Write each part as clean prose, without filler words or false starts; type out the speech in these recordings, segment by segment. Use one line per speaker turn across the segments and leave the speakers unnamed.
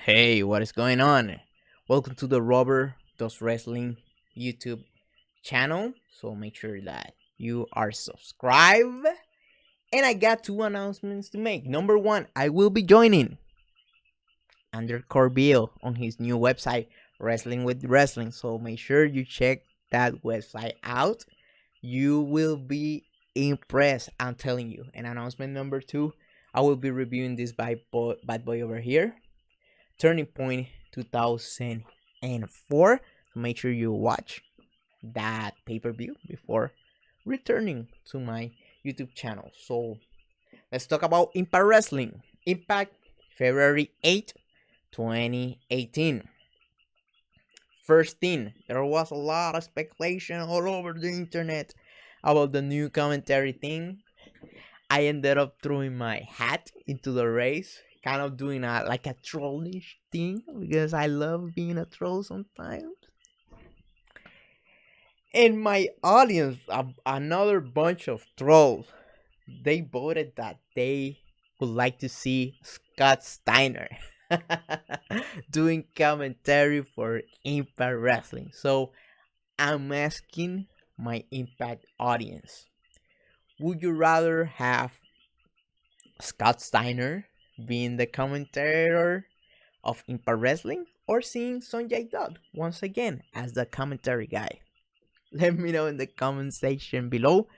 Hey, what is going on? Welcome to the Robert Does Wrestling YouTube channel. So make sure that you are subscribed. And I got two announcements to make. Number one, I will be joining Undercore Bill on his new website, Wrestling with Wrestling. So make sure you check that website out. You will be impressed, I'm telling you. And announcement number two, I will be reviewing this bad boy over here. Turning Point 2004. So make sure you watch that pay-per-view before returning to my YouTube channel. So let's talk about Impact Wrestling. Impact February 8, 2018. First thing, there was a lot of speculation all over the internet about the new commentary thing. I ended up throwing my hat into the race, kind of doing a trollish thing because I love being a troll sometimes. And my audience, another bunch of trolls, they voted that they would like to see Scott Steiner doing commentary for Impact Wrestling. So I'm asking my Impact audience, would you rather have Scott Steiner being the commentator of Impact Wrestling or seeing Sonjay Dutt once again as the commentary guy? Let me know in the comment section below.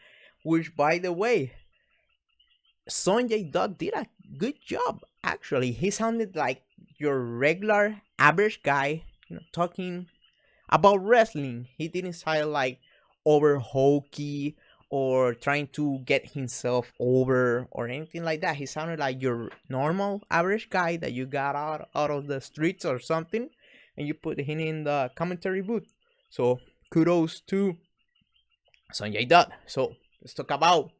Which, by the way, Sonjay Dutt did a good job. Actually, he sounded like your regular average guy, talking about wrestling. He didn't sound like over hokey or trying to get himself over or anything like that. He sounded like your normal average guy that you got out of the streets or something, and you put him in the commentary booth. So kudos to Sonjay Dutt. So let's talk about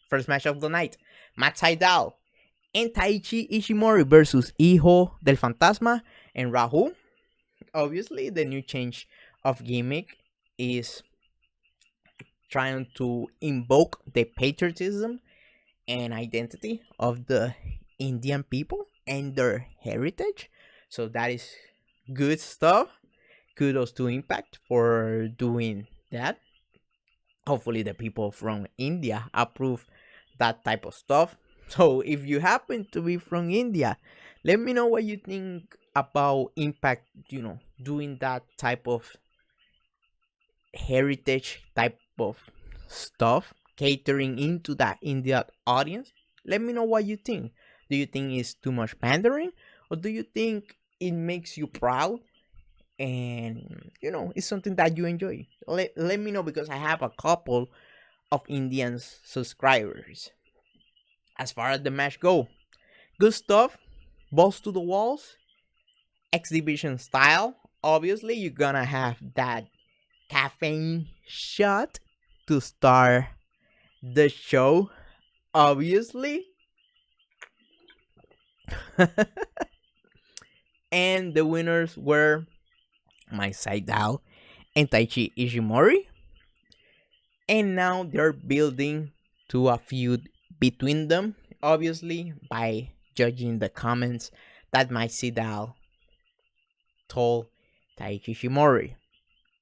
first match of the night. Matt Sydal and Taiji Ishimori versus Hijo del Fantasma and Raju. Obviously, the new change of gimmick is trying to invoke the patriotism and identity of the Indian people and their heritage. So that is good stuff. Kudos to Impact for doing that. Hopefully the people from India approve that type of stuff. So if you happen to be from India, let me know what you think about Impact, doing that type of heritage type of stuff, catering into that Indian audience. Let me know what you think. Do you think it's too much pandering, or do you think it makes you proud and it's something that you enjoy? Let me know, because I have a couple of Indian subscribers. As far as the match go, good stuff, balls to the walls, exhibition style. Obviously you're gonna have that caffeine shot to start the show, obviously. And the winners were my Sydal and Taiji Ishimori. And now they're building to a feud between them, obviously, by judging the comments that my Sydal told Taiji Ishimori.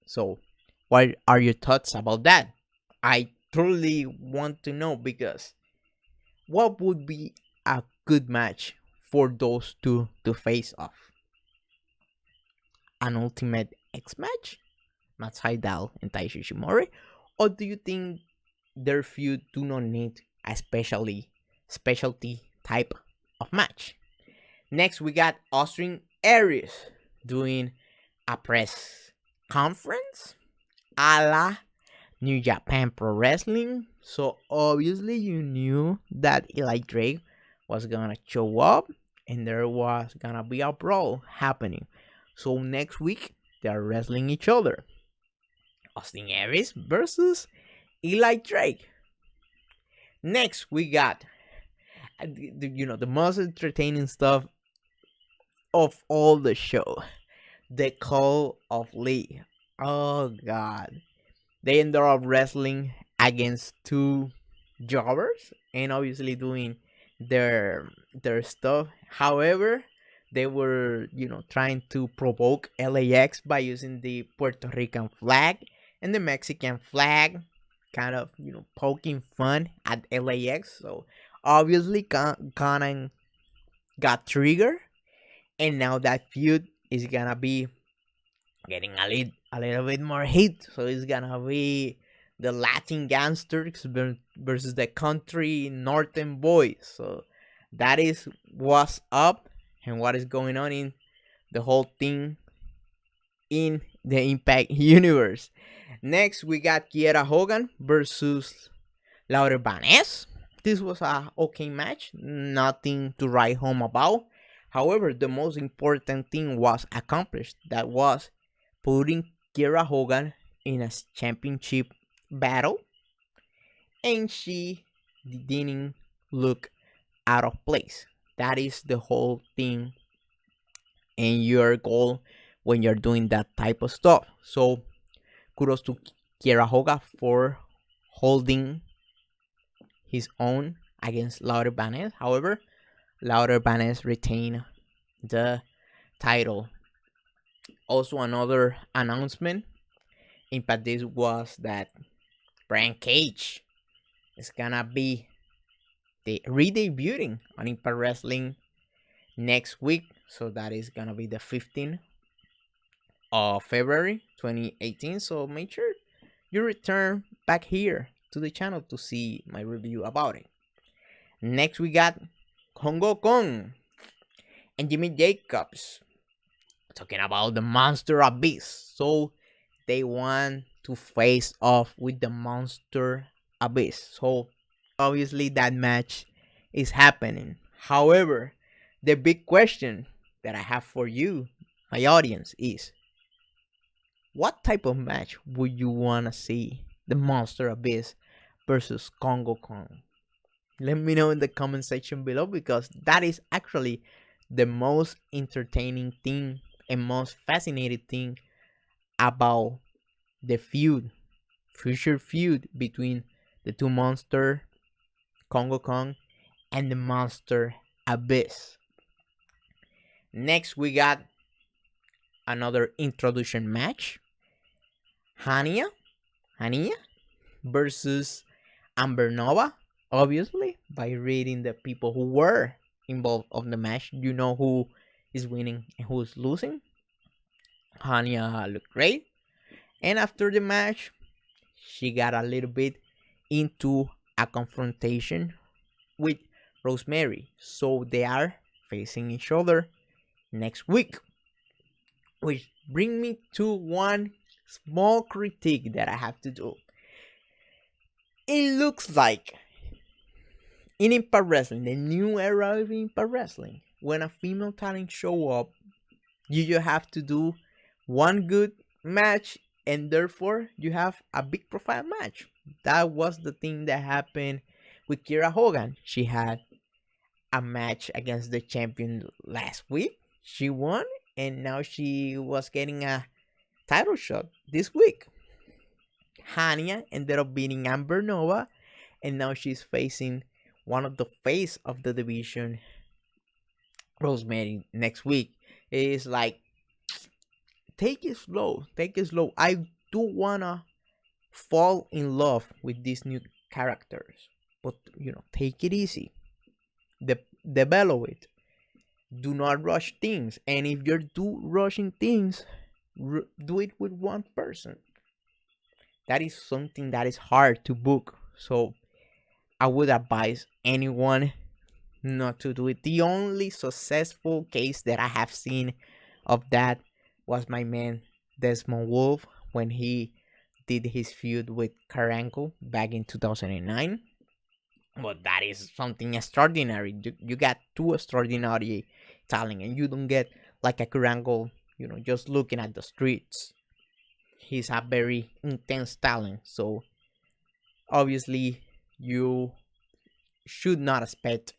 So, what are your thoughts about that? I truly want to know, because what would be a good match for those two to face off? An Ultimate X match? Matt Sydal and Taiji Ishimori? Or do you think their feud do not need a specialty type of match? Next, we got Austrian Aries doing a press conference a la New Japan Pro Wrestling. So obviously you knew that Eli Drake was gonna show up and there was gonna be a brawl happening. So next week they are wrestling each other. Austin Aries versus Eli Drake. Next we got the most entertaining stuff of all the show, the Call of Lee. Oh god, they ended up wrestling against two jobbers and obviously doing their stuff. However, They were, trying to provoke LAX by using the Puerto Rican flag and the Mexican flag, kind of, poking fun at LAX. So obviously, Conan got triggered, and now that feud is gonna be getting a little bit more heat. So it's gonna be the Latin gangsters versus the country northern boys. So that is what's up and what is going on in the whole thing in the Impact universe. Next, we got Kiera Hogan versus Laurel. This was a okay match, nothing to write home about. However, the most important thing was accomplished. That was putting Kiera Hogan in a championship battle, and she didn't look out of place. That is the whole thing and your goal when you're doing that type of stuff. So kudos to Kiera Hogan for holding his own against Laurel. However, Laurel retained the title. Also, another announcement Impact this was that Brian Cage is gonna be re-debuting on Impact Wrestling next week. So that is gonna be the 15th of February 2018. So make sure you return back here to the channel to see my review about it. Next we got Kongo Kong and Jimmy Jacobs talking about the Monster Abyss. So they want to face off with the Monster Abyss. So obviously that match is happening. However, the big question that I have for you, my audience, is what type of match would you want to see the Monster Abyss versus Kongo Kong? Let me know in the comment section below, because that is actually the most entertaining thing and most fascinating thing about the future feud between the two monsters, Kongo Kong and the Monster Abyss. Next we got another introduction match. Hania versus Amber Nova. Obviously, by reading the people who were involved of the match, you know who is winning and who is losing. Hania looked great, and after the match, she got a little bit into a confrontation with Rosemary. So they are facing each other next week. Which brings me to one small critique that I have to do. It looks like in Impact Wrestling, the new era of Impact Wrestling, when a female talent show up, you just have to do one good match, and therefore you have a big profile match. That was the thing that happened with Kiera Hogan. She had a match against the champion last week. She won, and now she was getting a title shot this week. Hania ended up beating Amber Nova, and now she's facing one of the face of the division, Rosemary, next week. It is like, take it slow. I do wanna fall in love with these new characters, but take it easy. Develop it. Do not rush things, and if you're rushing things, do it with one person. That is something that is hard to book. So I would advise anyone not to do it. The only successful case that I have seen of that was my man Desmond Wolf when he did his feud with Karanko back in 2009. But that is something extraordinary. You got two extraordinary talent, and you don't get like a Karanko, just looking at the streets. He's a very intense talent. So obviously you should not expect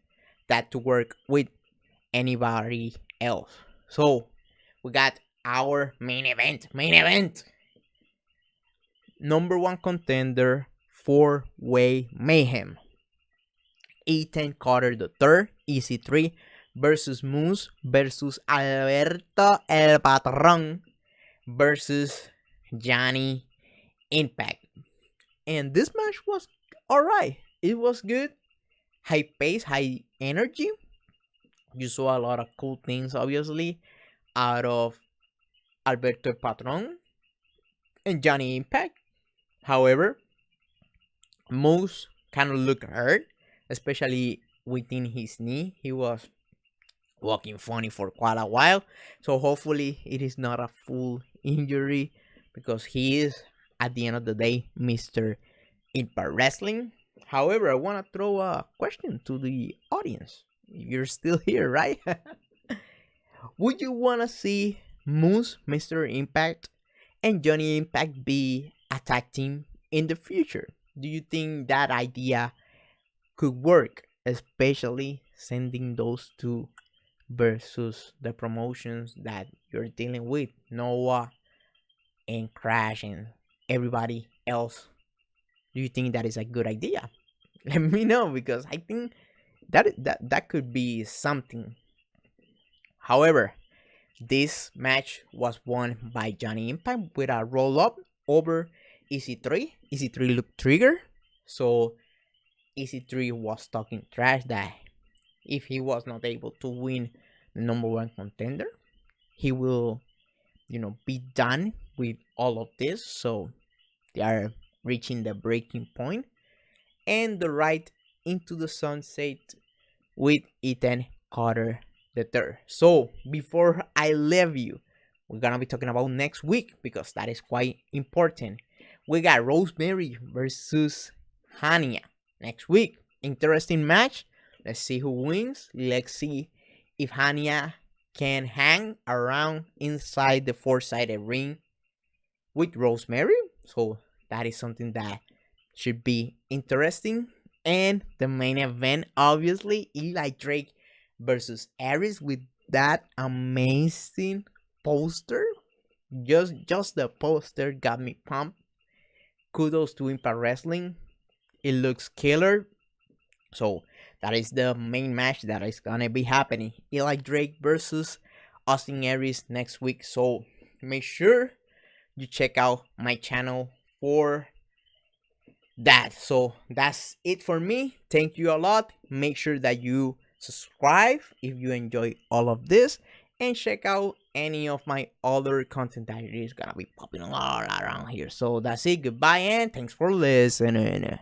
that to work with anybody else. So we got our main event. Number one contender, Four-way Mayhem. Ethan Carter III, EC3 versus Moose versus Alberto El Patron versus Johnny Impact. And this match was alright. It was good. High pace, high energy. You saw a lot of cool things, obviously, out of Alberto El Patron and Johnny Impact. However, Moose kind of looked hurt, especially within his knee. He was walking funny for quite a while. So hopefully it is not a full injury because he is, at the end of the day, Mr. Impact Wrestling. However, I want to throw a question to the audience. You're still here, right? Would you want to see Moose, Mr. Impact, and Johnny Impact be a tag team in the future? Do you think that idea could work, especially sending those two versus the promotions that you're dealing with, Noah and Crash and everybody else? Do you think that is a good idea? Let me know, because I think that could be something. However, this match was won by Johnny Impact with a roll up over EC3. EC3 looked trigger, so EC3 was talking trash that if he was not able to win the number one contender, he will, be done with all of this. So they are reaching the breaking point and the ride into the sunset with Ethan Carter the third. So before I leave you, we're gonna be talking about next week because that is quite important. We got Rosemary versus Hania next week. Interesting match. Let's see who wins. Let's see if Hania can hang around inside the four-sided ring with Rosemary. So that is something that should be interesting. And the main event, obviously, Eli Drake versus Aries with that amazing poster. Just the poster got me pumped. Kudos to Impact Wrestling. It looks killer. So that is the main match that is gonna be happening. Eli Drake versus Austin Aries next week. So make sure you check out my channel for that. So that's it for me. Thank you a lot. Make sure that you subscribe if you enjoy all of this, and check out any of my other content that is gonna be popping all around here. So that's it. Goodbye and thanks for listening.